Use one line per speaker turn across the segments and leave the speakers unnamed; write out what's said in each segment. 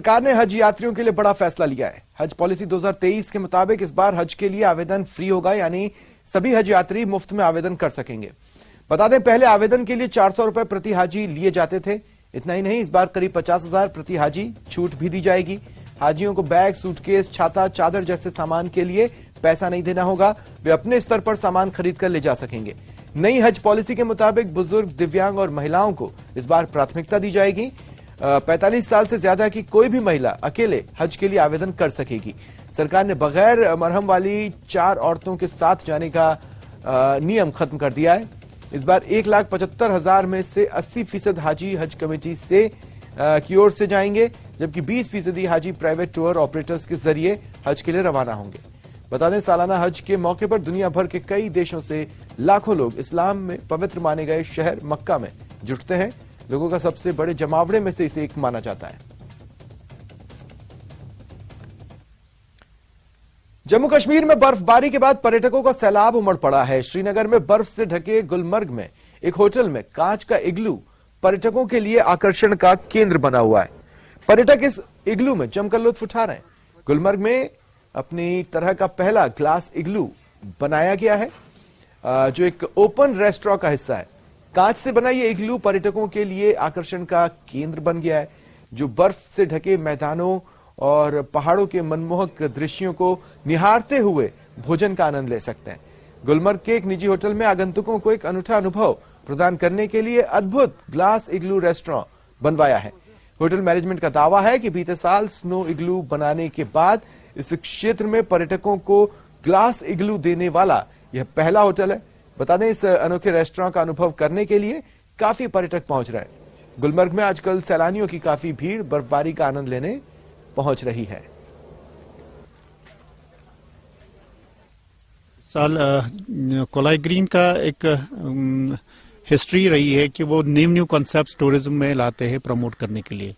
सरकार ने हज यात्रियों के लिए बड़ा फैसला लिया है। हज पॉलिसी 2023 के मुताबिक इस बार हज के लिए आवेदन फ्री होगा, यानी सभी हज यात्री मुफ्त में आवेदन कर सकेंगे। बता दें, पहले आवेदन के लिए 400 रुपए प्रति हाजी लिए जाते थे। इतना ही नहीं, इस बार करीब 50,000 प्रति हाजी छूट भी दी जाएगी। हाजियों को बैग, सूटकेस, छाता, चादर जैसे सामान के लिए पैसा नहीं देना होगा। वे अपने स्तर पर सामान खरीद कर ले जा सकेंगे। नई हज पॉलिसी के मुताबिक बुजुर्ग, दिव्यांग और महिलाओं को इस बार प्राथमिकता दी जाएगी। 45 साल से ज्यादा की कोई भी महिला अकेले हज के लिए आवेदन कर सकेगी। सरकार ने बगैर मरहम वाली 4 औरतों के साथ जाने का नियम खत्म कर दिया है। इस बार 1,75,000 में से 80% हाजी हज कमेटी से की ओर से जाएंगे, जबकि 20% हाजी प्राइवेट टूर ऑपरेटर्स के जरिए हज के लिए रवाना होंगे। बता दें, सालाना हज के मौके पर दुनिया भर के कई देशों से लाखों लोग इस्लाम में पवित्र माने गए शहर मक्का में जुटते हैं। लोगों का सबसे बड़े जमावड़े में से इसे एक माना जाता है। जम्मू कश्मीर में बर्फबारी के बाद पर्यटकों का सैलाब उमड़ पड़ा है। श्रीनगर में बर्फ से ढके गुलमर्ग में एक होटल में कांच का इग्लू पर्यटकों के लिए आकर्षण का केंद्र बना हुआ है। पर्यटक इस इग्लू में जमकर लुत्फ उठा रहे हैं। गुलमर्ग में अपनी तरह का पहला ग्लास इग्लू बनाया गया है, जो एक ओपन रेस्टोरेंट का हिस्सा है। कांच से बना ये इग्लू पर्यटकों के लिए आकर्षण का केंद्र बन गया है, जो बर्फ से ढके मैदानों और पहाड़ों के मनमोहक दृश्यों को निहारते हुए भोजन का आनंद ले सकते हैं। गुलमर्ग के एक निजी होटल में आगंतुकों को एक अनूठा अनुभव प्रदान करने के लिए अद्भुत ग्लास इग्लू रेस्टोरेंट बनवाया है। होटल मैनेजमेंट का दावा है कि बीते साल स्नो इग्लू बनाने के बाद इस क्षेत्र में पर्यटकों को ग्लास इग्लू देने वाला यह पहला होटल है। बता दें, इस अनोखे रेस्टोरेंट का अनुभव करने के लिए काफी पर्यटक पहुंच रहे हैं। गुलमर्ग में आजकल सैलानियों की काफी भीड़ बर्फबारी का आनंद लेने पहुंच रही है।
साल कोलाई ग्रीन का एक हिस्ट्री रही है कि वो न्यू कॉन्सेप्ट टूरिज्म में लाते हैं प्रमोट करने के लिए।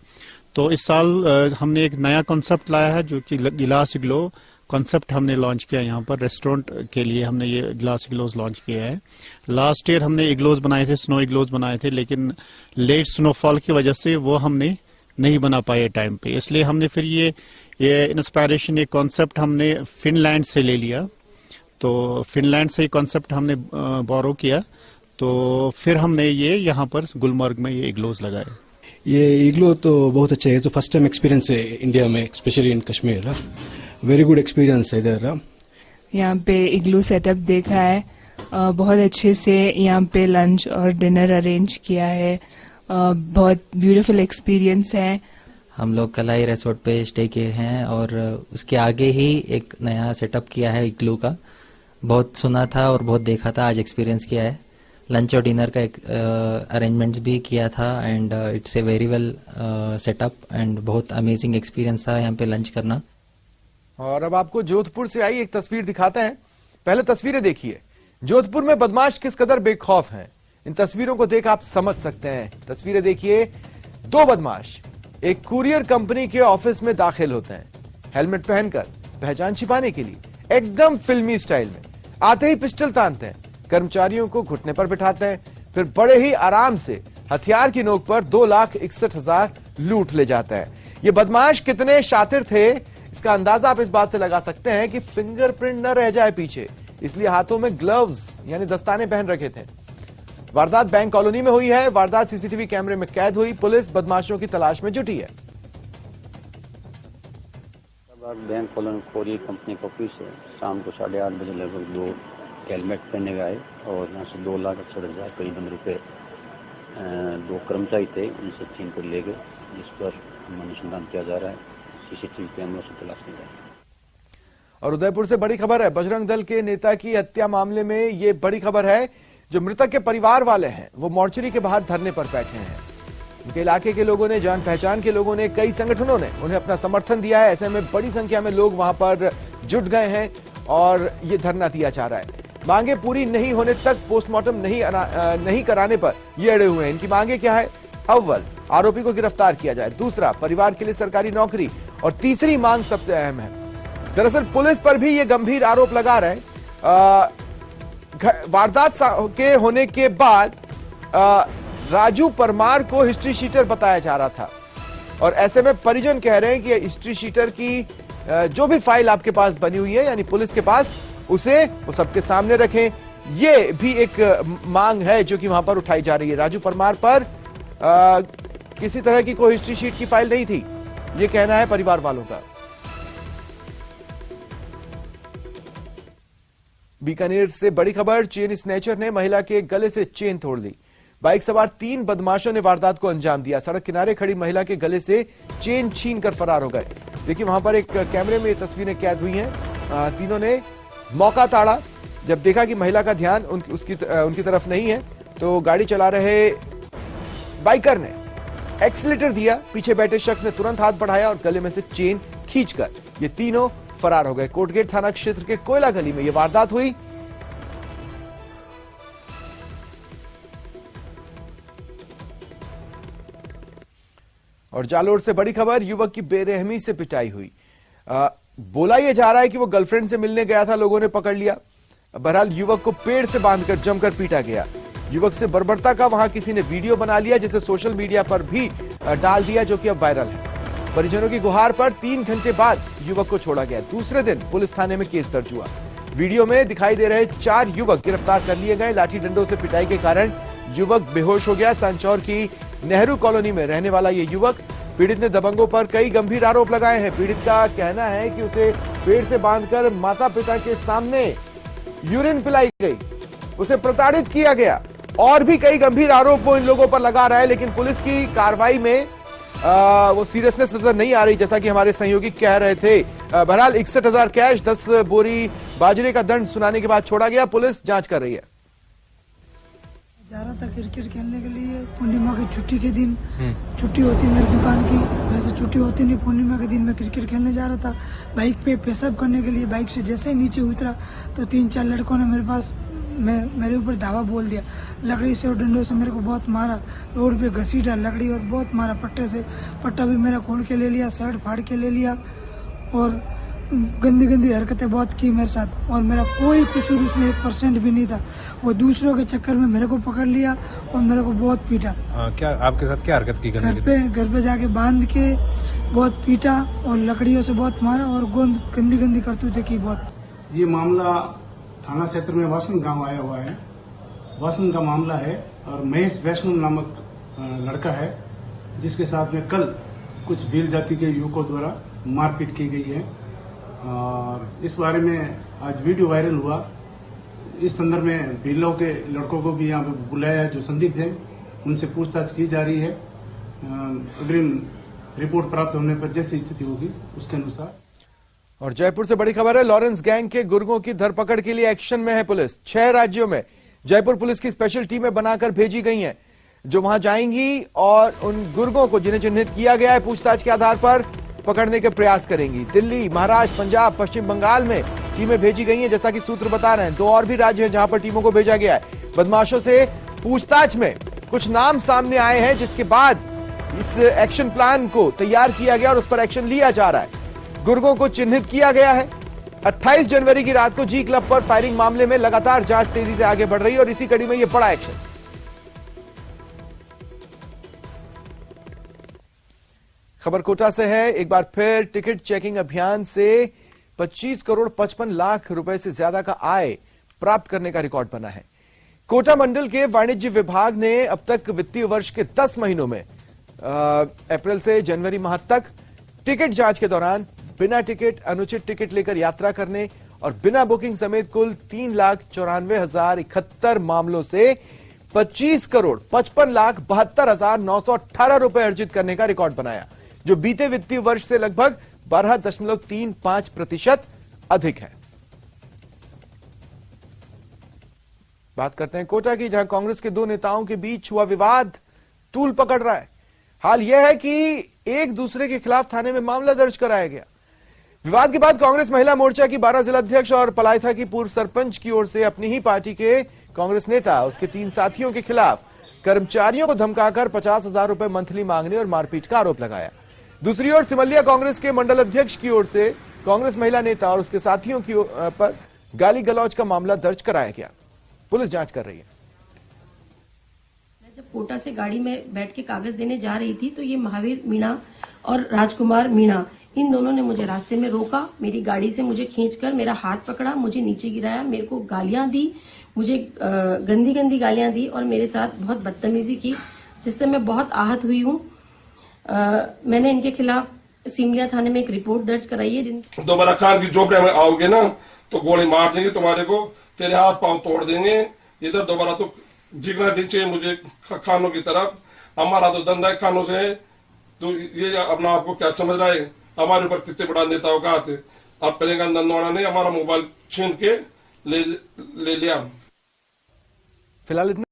तो इस साल हमने एक नया कॉन्सेप्ट लाया है, जो कि गिलास इग्लो कॉन्सेप्ट हमने लॉन्च किया। यहाँ पर रेस्टोरेंट के लिए हमने ये ग्लास इग्लोज लॉन्च किया है। लास्ट ईयर हमने इग्लोज बनाए थे, स्नो इग्लोज बनाए थे, लेकिन लेट स्नोफॉल की वजह से वो हमने नहीं बना पाए टाइम पे। इसलिए हमने फिर ये इंस्पायरेशन, ये कॉन्सेप्ट हमने फिनलैंड से ले लिया। तो फिनलैंड से ये कॉन्सेप्ट हमने बोरो किया, तो फिर हमने ये यहाँ पर गुलमर्ग में ये इग्लोज लगाए।
ये इग्लो तो बहुत अच्छा है, तो फर्स्ट टाइम एक्सपीरियंस है इंडिया में, specially in Kashmir. Very good experience है इधर।
यहाँ पे इग्लू सेटअप देखा है, बहुत अच्छे से यहाँ पे लंच और डिनर अरेंज किया है। बहुत ब्यूटीफुल एक्सपीरियंस है।
हम लोग कलाई रिसोर्ट पे स्टे किए हैं और उसके आगे ही एक नया सेटअप किया है इग्लू का। बहुत सुना था और बहुत देखा था, आज एक्सपीरियंस किया है। लंच और डिनर का एक अरेंजमेंट्स भी किया था and it's a very well setup and बहुत अमेजिंग एक्सपीरियंस था यहाँ पे लंच करना।
और अब आपको जोधपुर से आई एक तस्वीर दिखाते हैं। पहले तस्वीरें देखिए। जोधपुर में बदमाश किस कदर बेखौफ हैं, इन तस्वीरों को देख आप समझ सकते हैं। तस्वीरें देखिए। 2 बदमाश एक कुरियर कंपनी के ऑफिस में दाखिल होते हैं, हेलमेट पहनकर, पहचान छिपाने के लिए एकदम फिल्मी स्टाइल में। आते ही पिस्टल तानते हैं, कर्मचारियों को घुटने पर बिठाते हैं, फिर बड़े ही आराम से हथियार की नोक पर 2,61,000 लूट ले जाते हैं। ये बदमाश कितने शातिर थे, इसका अंदाजा आप इस बात से लगा सकते हैं कि फिंगरप्रिंट न रह जाए पीछे, इसलिए हाथों में ग्लव्स यानी दस्ताने पहन रखे थे। वारदात बैंक कॉलोनी में हुई है। वारदात सीसीटीवी कैमरे में कैद हुई। पुलिस बदमाशों की तलाश में जुटी है।
बैंक कॉलोनी कोरियर कंपनी का ऑफिस है। शाम को 8:30 बजे लगभग 2 हेलमेट पहने हुए आए और यहाँ से 2,68,000 करीबन रुपए 2 कर्मचारी थे, उनसे छीन कर ले गए, जिस पर अनुसंधान किया जा रहा है। सीसीटीवी कैमरों से तलाश की जा रही है।
और उदयपुर से बड़ी खबर है। बजरंग दल के नेता की हत्या मामले में ये बड़ी खबर है। जो मृतक के परिवार वाले हैं वो मोर्चरी के बाहर धरने पर बैठे हैं। उनके इलाके के लोगों ने, जान पहचान के लोगों ने, कई संगठनों ने उन्हें अपना समर्थन दिया है। ऐसे में बड़ी संख्या में लोग वहां पर जुट गए हैं और ये धरना दिया जा रहा है। मांगे पूरी नहीं होने तक पोस्टमार्टम नहीं कराने पर ये अड़े हुए हैं। इनकी मांगे क्या है? अव्वल, आरोपी को गिरफ्तार किया जाए। दूसरा, परिवार के लिए सरकारी नौकरी। और तीसरी मांग सबसे अहम है। दरअसल पुलिस पर भी ये गंभीर आरोप लगा रहे हैं। वारदात के होने के बाद राजू परमार को हिस्ट्री शीटर बताया जा रहा था। और ऐसे में परिजन कह रहे हैं कि हिस्ट्री शीटर की जो भी फाइल आपके पास बनी हुई है यानी पुलिस के पास, उसे वो सबके सामने रखें। ये भी एक मांग है जो कि वहां पर उठाई जा रही है। राजू परमार पर किसी तरह की कोई हिस्ट्री शीट की फाइल नहीं थी, ये कहना है परिवार वालों का। बीकानेर से बड़ी खबर, चेन स्नैचर ने महिला के गले से चेन तोड़ दी। बाइक सवार 3 बदमाशों ने वारदात को अंजाम दिया। सड़क किनारे खड़ी महिला के गले से चेन छीनकर फरार हो गए। देखिए वहां पर एक कैमरे में तस्वीरें कैद हुई हैं। तीनों ने मौका ताड़ा। जब देखा कि महिला का ध्यान उनकी तरफ नहीं है तो गाड़ी चला रहे बाइकर ने एक्सीलेटर दिया। पीछे बैठे शख्स ने तुरंत हाथ बढ़ाया और गले में से चेन खींचकर ये तीनों फरार हो गए। कोटगेट थाना क्षेत्र के कोयला गली में यह वारदात हुई। और जालोर से बड़ी खबर, युवक की बेरहमी से पिटाई हुई। बोला यह जा रहा है कि वो गर्लफ्रेंड से मिलने गया था, लोगों ने पकड़ लिया। बहरहाल युवक को पेड़ से बांधकर जमकर पीटा गया। युवक से बर्बरता का वहां किसी ने वीडियो बना लिया, जिसे सोशल मीडिया पर भी डाल दिया, जो कि अब वायरल है। परिजनों की गुहार पर 3 घंटे बाद युवक को छोड़ा गया। दूसरे दिन पुलिस थाने में केस दर्ज हुआ। वीडियो में दिखाई दे रहे 4 युवक गिरफ्तार कर लिए गए। लाठी डंडों से पिटाई के कारण युवक बेहोश हो गया। सांचौर की नेहरू कॉलोनी में रहने वाला ये युवक, पीड़ित ने दबंगों पर कई गंभीर आरोप लगाए हैं। पीड़ित का कहना है कि उसे पेड़ से बांधकर माता पिता के सामने यूरिन पिलाई गई, उसे प्रताड़ित किया गया और भी कई गंभीर आरोप वो इन लोगों पर लगा रहा है। लेकिन पुलिस की कार्रवाई में वो सीरियसनेस नजर नहीं आ रही, जैसा कि हमारे सहयोगी कह रहे थे। बहरहाल 61,000 कैश, 10 बोरी बाजरे का दंड सुनाने के बाद छोड़ा गया। पुलिस जांच कर रही है।
जा रहा था क्रिकेट खेलने के लिए। पूर्णिमा की छुट्टी के दिन छुट्टी होती मेरी दुकान की, वैसे छुट्टी होती नहीं। पूर्णिमा के दिन मैं क्रिकेट खेलने जा रहा था। बाइक पे पेशाब करने के लिए बाइक से जैसे ही नीचे उतरा तो 3-4 लड़कों ने मेरे ऊपर धावा बोल दिया। लकड़ी से और डंडों से मेरे को बहुत मारा, रोड पे घसीटा लकड़ी और बहुत मारा पट्टे से। पट्टा भी मेरा खोल के ले लिया, शर्ट फाड़ के ले लिया और गंदी गंदी हरकतें बहुत की मेरे साथ। और मेरा कोई कसूर उसमें 1% भी नहीं था। वो दूसरों के चक्कर में मेरे को पकड़ लिया और मेरे को बहुत पीटा।
क्या आपके साथ क्या हरकत की?
घर पे जाके बांध के बहुत पीटा और लकड़ियों से बहुत मारा और गंदी गंदी करतूतें की बहुत।
ये मामला थाना क्षेत्र में वासन गांव आया हुआ है। वासन का मामला है और महेश वैष्णव नामक लड़का है, जिसके साथ में कल कुछ भील जाति के युवकों द्वारा मारपीट की गई है। और इस बारे में आज वीडियो वायरल हुआ। इस संदर्भ में भीलों के लड़कों को भी यहाँ पे बुलाया है जो संदिग्ध हैं, उनसे पूछताछ की जा रही है। अग्रिम रिपोर्ट प्राप्त होने पर जैसी स्थिति होगी उसके अनुसार।
और जयपुर से बड़ी खबर है, लॉरेंस गैंग के गुर्गों की धरपकड़ के लिए एक्शन में है पुलिस। 6 राज्यों में जयपुर पुलिस की स्पेशल टीमें बनाकर भेजी गई हैं, जो वहां जाएंगी और उन गुर्गों को जिन्हें चिन्हित किया गया है पूछताछ के आधार पर पकड़ने के प्रयास करेंगी। दिल्ली, महाराष्ट्र, पंजाब, पश्चिम बंगाल में टीमें भेजी गई हैं, जैसा कि सूत्र बता रहे हैं। 2 और भी राज्य हैं जहां पर टीमों को भेजा गया है। बदमाशों से पूछताछ में कुछ नाम सामने आए हैं, जिसके बाद इस एक्शन प्लान को तैयार किया गया और उस पर एक्शन लिया जा रहा है। गुर्गों को चिन्हित किया गया है। 28 जनवरी की रात को जी क्लब पर फायरिंग मामले में लगातार जांच तेजी से आगे बढ़ रही है और इसी कड़ी में यह बड़ा एक्शन। खबर कोटा से है। एक बार फिर टिकट चेकिंग अभियान से 25 करोड़ 55 लाख रुपए से ज्यादा का आय प्राप्त करने का रिकॉर्ड बना है। कोटा मंडल के वाणिज्य विभाग ने अब तक वित्तीय वर्ष के 10 महीनों में अप्रैल से जनवरी माह तक टिकट जांच के दौरान बिना टिकट, अनुचित टिकट लेकर यात्रा करने और बिना बुकिंग समेत कुल 3,94,071 मामलों से 25 करोड़ 55 लाख 72,918 रुपए अर्जित करने का रिकॉर्ड बनाया, जो बीते वित्तीय वर्ष से लगभग 12.35% अधिक है। बात करते हैं कोटा की, जहां कांग्रेस के 2 नेताओं के बीच हुआ विवाद तूल पकड़ रहा है। हाल यह है कि एक दूसरे के खिलाफ थाने में मामला दर्ज कराया गया। विवाद के बाद कांग्रेस महिला मोर्चा की 12 जिलाध्यक्ष और पलायथा की पूर्व सरपंच की ओर से अपनी ही पार्टी के कांग्रेस नेता उसके 3 साथियों के खिलाफ कर्मचारियों को धमकाकर 50,000 रुपए मंथली मांगने और मारपीट का आरोप लगाया। दूसरी ओर सिमलिया कांग्रेस के मंडल अध्यक्ष की ओर से कांग्रेस महिला नेता और उसके साथियों की पर गाली गलौज का मामला दर्ज कराया गया। पुलिस जांच कर रही है।
जब कोटा से गाड़ी में बैठ के कागज देने जा रही थी तो ये महावीर मीणा और राजकुमार मीणा इन दोनों ने मुझे रास्ते में रोका, मेरी गाड़ी से मुझे खींचकर मेरा हाथ पकड़ा, मुझे नीचे गिराया, मेरे को गालियां दी, मुझे गंदी गंदी गालियां दी और मेरे साथ बहुत बदतमीजी की, जिससे मैं बहुत आहत हुई हूँ। मैंने इनके खिलाफ सीमलिया थाने में एक रिपोर्ट दर्ज कराई है।
दोबारा खान की झोपड़े में आओगे ना तो गोली मार देंगे तुम्हारे को, तेरे हाथ पांव तोड़ देंगे। इधर दोबारा तो जिगना नीचे मुझे खानों की तरफ, हमारा तो धंधा है खानों से। तो ये अपना आपको क्या समझ रहा है, हमारे ऊपर कितने बड़ा नेताओं का हाथ है। अब पहले नंदवाड़ा ने हमारा मोबाइल छीन के ले लिया।
फिलहाल